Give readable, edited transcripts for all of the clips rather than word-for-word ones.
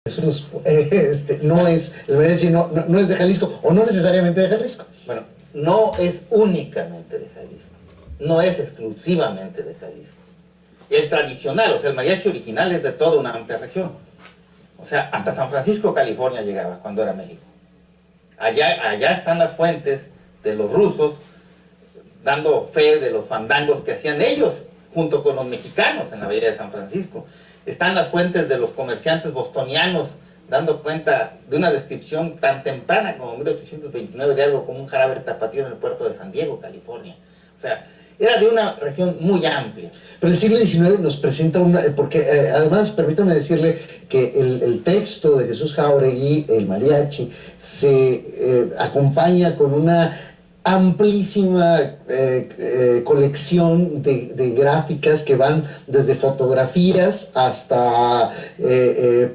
Jesús, no es, el mariachi no es de Jalisco, o no necesariamente de Jalisco. Bueno, no es únicamente de Jalisco, no es exclusivamente de Jalisco. El tradicional, o sea, el mariachi original es de toda una amplia región. O sea, hasta San Francisco, California llegaba cuando era México. Allá están las fuentes de los rusos, dando fe de los fandangos que hacían ellos, junto con los mexicanos en la bahía de San Francisco. Están las fuentes de los comerciantes bostonianos, dando cuenta de una descripción tan temprana como 1829 de algo como un jarabe tapatío en el puerto de San Diego, California. O sea, era de una región muy amplia. Pero el siglo XIX nos presenta una... Porque además, permítame decirle que el texto de Jesús Jáuregui, el mariachi, se acompaña con una amplísima colección de gráficas que van desde fotografías hasta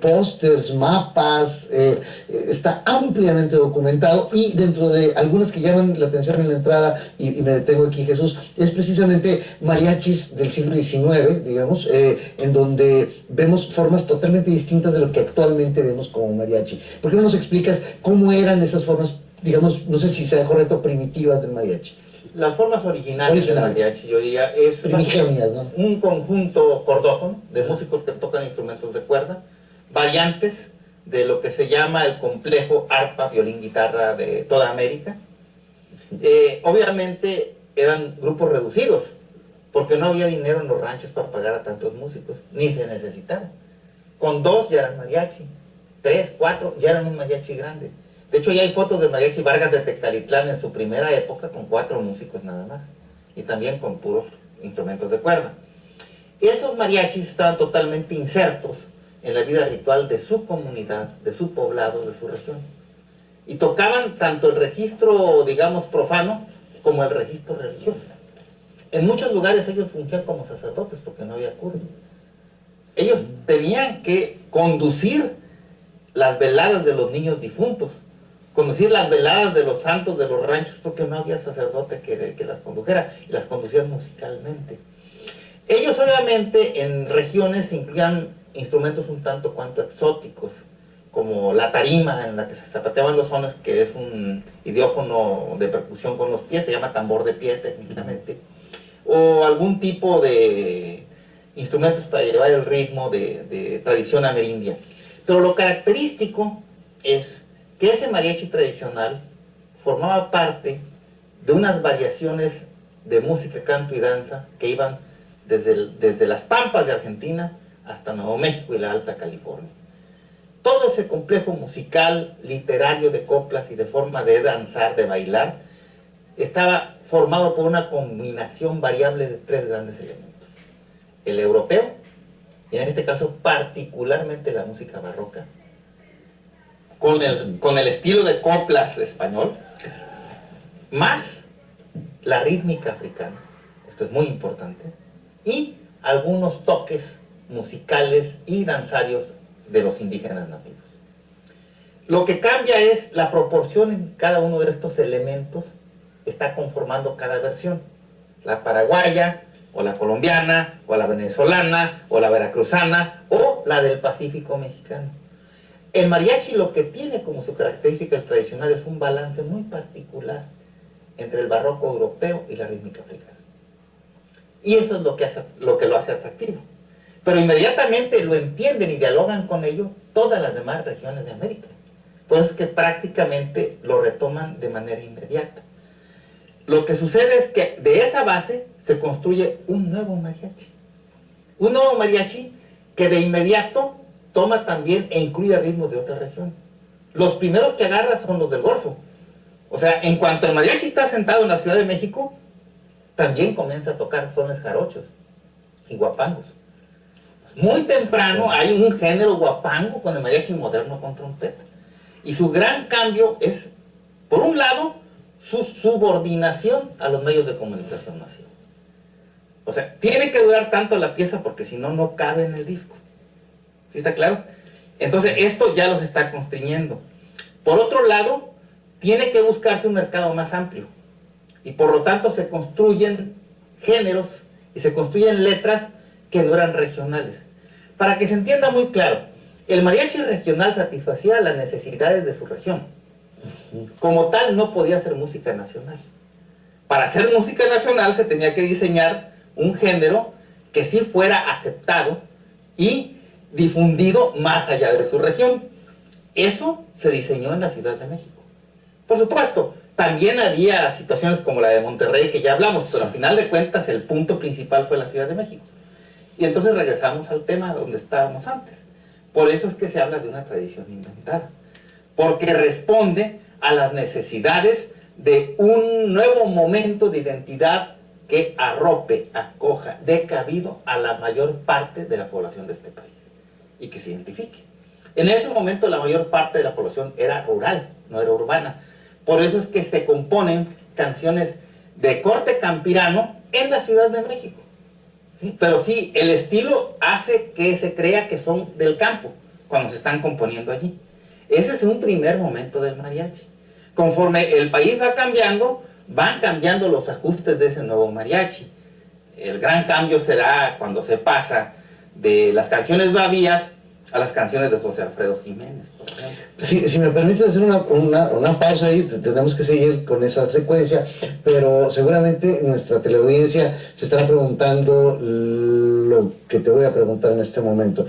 pósters, mapas, está ampliamente documentado, y dentro de algunas que llaman la atención en la entrada, y me detengo aquí, Jesús, es precisamente mariachis del siglo XIX, digamos, en donde vemos formas totalmente distintas de lo que actualmente vemos como mariachi. ¿Por qué no nos explicas cómo eran esas formas, digamos, no sé si sea correcto, primitivas del mariachi? Las formas originales del mariachi, yo diría, es ¿no? Un conjunto cordófono de músicos que tocan instrumentos de cuerda, variantes de lo que se llama el complejo arpa, violín, guitarra de toda América. Obviamente eran grupos reducidos, porque no había dinero en los ranchos para pagar a tantos músicos, ni se necesitaba. Con 2 ya eran mariachi, 3, 4 ya eran un mariachi grande. De hecho, ya hay fotos de mariachi Vargas de Tecalitlán en su primera época con 4 músicos nada más, y también con puros instrumentos de cuerda. Esos mariachis estaban totalmente insertos en la vida ritual de su comunidad, de su poblado, de su región. Y tocaban tanto el registro, digamos, profano, como el registro religioso. En muchos lugares ellos fungían como sacerdotes porque no había cura. Ellos tenían que conducir las veladas de los niños difuntos, conducir las veladas de los santos de los ranchos, porque no había sacerdote que las condujera, y las conducían musicalmente. Ellos obviamente en regiones incluían instrumentos un tanto cuanto exóticos, como la tarima en la que se zapateaban los sones, que es un idiófono de percusión con los pies, se llama tambor de pie técnicamente, o algún tipo de instrumentos para llevar el ritmo de tradición amerindia. Pero lo característico es que ese mariachi tradicional formaba parte de unas variaciones de música, canto y danza que iban desde las pampas de Argentina hasta Nuevo México y la Alta California. Todo ese complejo musical, literario, de coplas y de forma de danzar, de bailar, estaba formado por una combinación variable de 3 grandes elementos: el europeo, y en este caso particularmente la música barroca, con el estilo de coplas español, más la rítmica africana, esto es muy importante, y algunos toques musicales y danzarios de los indígenas nativos. Lo que cambia es la proporción en cada uno de estos elementos está conformando cada versión: la paraguaya, o la colombiana, o la venezolana, o la veracruzana, o la del Pacífico mexicano. El mariachi lo que tiene como su característica tradicional es un balance muy particular entre el barroco europeo y la rítmica africana. Y eso es lo que lo hace atractivo. Pero inmediatamente lo entienden y dialogan con ello todas las demás regiones de América. Por eso es que prácticamente lo retoman de manera inmediata. Lo que sucede es que de esa base se construye un nuevo mariachi. Un nuevo mariachi que de inmediato toma también e incluye ritmos de otra región. Los primeros que agarra son los del Golfo. O sea, en cuanto el mariachi está sentado en la Ciudad de México, también comienza a tocar sones jarochos y guapangos. Muy temprano hay un género guapango con el mariachi moderno con trompeta. Y su gran cambio es, por un lado, su subordinación a los medios de comunicación masivos. O sea, tiene que durar tanto la pieza porque si no, no cabe en el disco. ¿Sí está claro? Entonces, esto ya los está constriñendo. Por otro lado, tiene que buscarse un mercado más amplio. Y por lo tanto se construyen géneros y se construyen letras que no eran regionales. Para que se entienda muy claro, El mariachi regional satisfacía las necesidades de su región. Como tal, no podía hacer música nacional. Para hacer música nacional se tenía que diseñar un género que sí fuera aceptado y difundido más allá de su región. Eso se diseñó en la Ciudad de México. Por supuesto, también había situaciones como la de Monterrey que ya hablamos, pero al final de cuentas el punto principal fue la Ciudad de México. Y entonces regresamos al tema donde estábamos antes. Por eso es que se habla de una tradición inventada, porque responde a las necesidades de un nuevo momento de identidad que arrope, acoja, dé cabido a la mayor parte de la población de este país y que se identifique. En ese momento la mayor parte de la población era rural, no era urbana. Por eso es que se componen canciones de corte campirano en la Ciudad de México. ¿Sí? Pero sí, el estilo hace que se crea que son del campo cuando se están componiendo allí. Ese es un primer momento del mariachi. Conforme el país va cambiando, van cambiando los ajustes de ese nuevo mariachi. El gran cambio será cuando se pasa de las canciones bravías a las canciones de José Alfredo Jiménez, por ejemplo. Si me permites hacer una pausa ahí, tenemos que seguir con esa secuencia, pero seguramente nuestra teleaudiencia se estará preguntando lo que te voy a preguntar en este momento.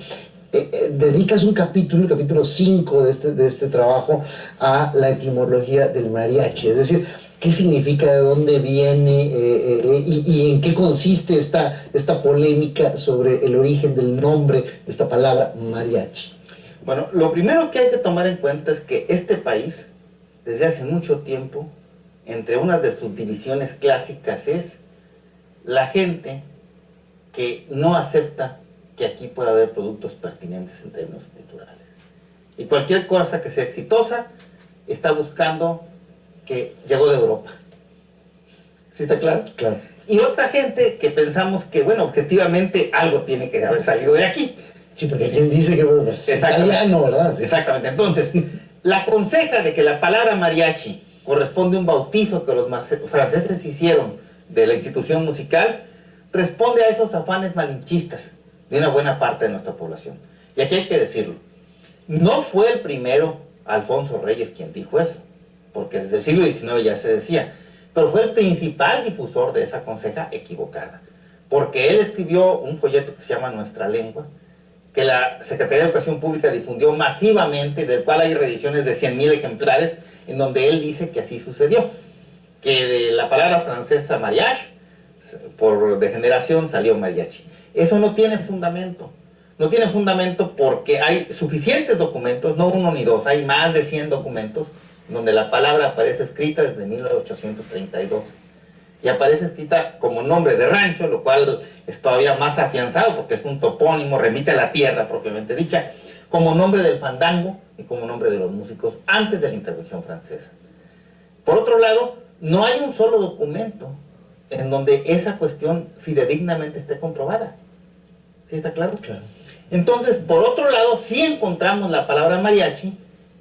Dedicas un capítulo, el capítulo 5 de este trabajo, a la etimología del mariachi, es decir, ¿qué significa, de dónde viene y en qué consiste esta polémica sobre el origen del nombre de esta palabra mariachi? Bueno, lo primero que hay que tomar en cuenta es que este país, desde hace mucho tiempo, entre unas de sus divisiones clásicas es la gente que no acepta que aquí pueda haber productos pertinentes en términos culturales. Y cualquier cosa que sea exitosa está buscando que llegó de Europa. ¿Sí está claro? Claro. Y otra gente que pensamos que, bueno, objetivamente algo tiene que haber salido de aquí. Sí, porque hay quien dice que pues, es italiano, ¿verdad? Exactamente. Entonces, la conseja de que la palabra mariachi corresponde a un bautizo que los franceses hicieron de la institución musical, responde a esos afanes malinchistas de una buena parte de nuestra población. Y aquí hay que decirlo. No fue el primero Alfonso Reyes quien dijo eso, porque desde el siglo XIX ya se decía, pero fue el principal difusor de esa conseja equivocada, porque él escribió un folleto que se llama Nuestra Lengua, que la Secretaría de Educación Pública difundió masivamente, del cual hay reediciones de 100,000 ejemplares, en donde él dice que así sucedió, que de la palabra francesa mariage, por degeneración salió mariachi. Eso no tiene fundamento. No tiene fundamento porque hay suficientes documentos, no uno ni dos, hay más de 100 documentos donde la palabra aparece escrita desde 1832. Y aparece escrita como nombre de rancho, lo cual es todavía más afianzado porque es un topónimo, remite a la tierra propiamente dicha, como nombre del fandango y como nombre de los músicos antes de la intervención francesa. Por otro lado, no hay un solo documento en donde esa cuestión fidedignamente esté comprobada. ¿Sí está claro? Claro. Entonces, por otro lado, sí encontramos la palabra mariachi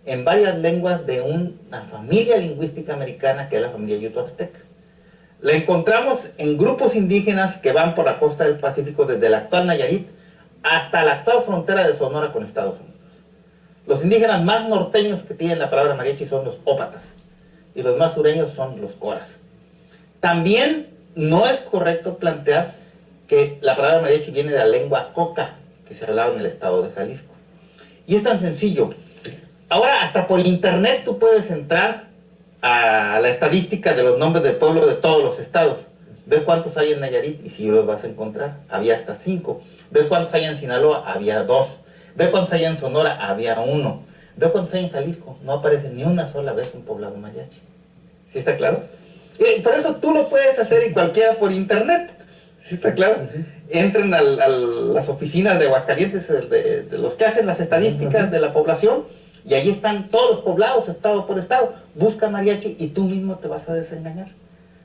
en varias lenguas de una familia lingüística americana que es la familia yuto-azteca. La encontramos en grupos indígenas que van por la costa del Pacífico desde la actual Nayarit hasta la actual frontera de Sonora con Estados Unidos. Los indígenas más norteños que tienen la palabra mariachi son los ópatas y los más sureños son los coras. También no es correcto plantear que la palabra mariachi viene de la lengua coca, que se hablaba en el estado de Jalisco. Y es tan sencillo. Ahora, hasta por internet tú puedes entrar a la estadística de los nombres del pueblo de todos los estados. Ve cuántos hay en Nayarit y si los vas a encontrar. Había hasta 5. Ve cuántos hay en Sinaloa, había 2. Ve cuántos hay en Sonora, había 1. Ve cuántos hay en Jalisco, no aparece ni una sola vez un poblado mariachi. ¿Sí está claro? Por eso tú lo puedes hacer en cualquiera por internet. ¿Sí está claro? Entren a las oficinas de Aguascalientes, de los que hacen las estadísticas de la población, y ahí están todos los poblados, estado por estado. Busca mariachi y tú mismo te vas a desengañar.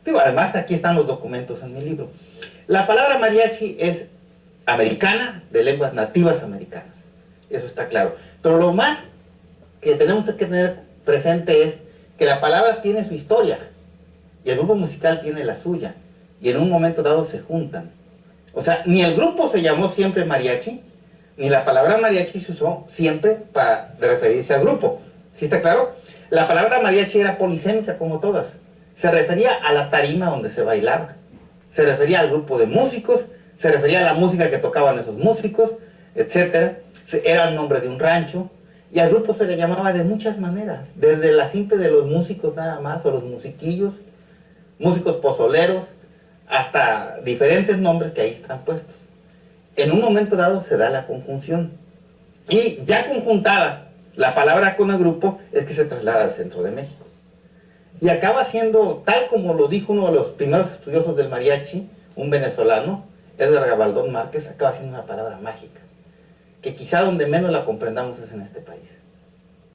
Digo, además aquí están los documentos en mi libro. La palabra mariachi es americana, de lenguas nativas americanas. Eso está claro. Pero lo más que tenemos que tener presente es que la palabra tiene su historia y el grupo musical tiene la suya. Y en un momento dado se juntan. O sea, ni el grupo se llamó siempre mariachi, ni la palabra mariachi se usó siempre para referirse al grupo. ¿Sí está claro? La palabra mariachi era polisémica como todas. Se refería a la tarima donde se bailaba, se refería al grupo de músicos, se refería a la música que tocaban esos músicos, etc. Era el nombre de un rancho, y al grupo se le llamaba de muchas maneras, desde la simple de los músicos nada más, o los musiquillos, músicos pozoleros, hasta diferentes nombres que ahí están puestos. En un momento dado se da la conjunción, y ya conjuntada la palabra con el grupo es que se traslada al centro de México. Y acaba siendo, tal como lo dijo uno de los primeros estudiosos del mariachi, un venezolano, Edgar Gabaldón Márquez, acaba siendo una palabra mágica, que quizá donde menos la comprendamos es en este país.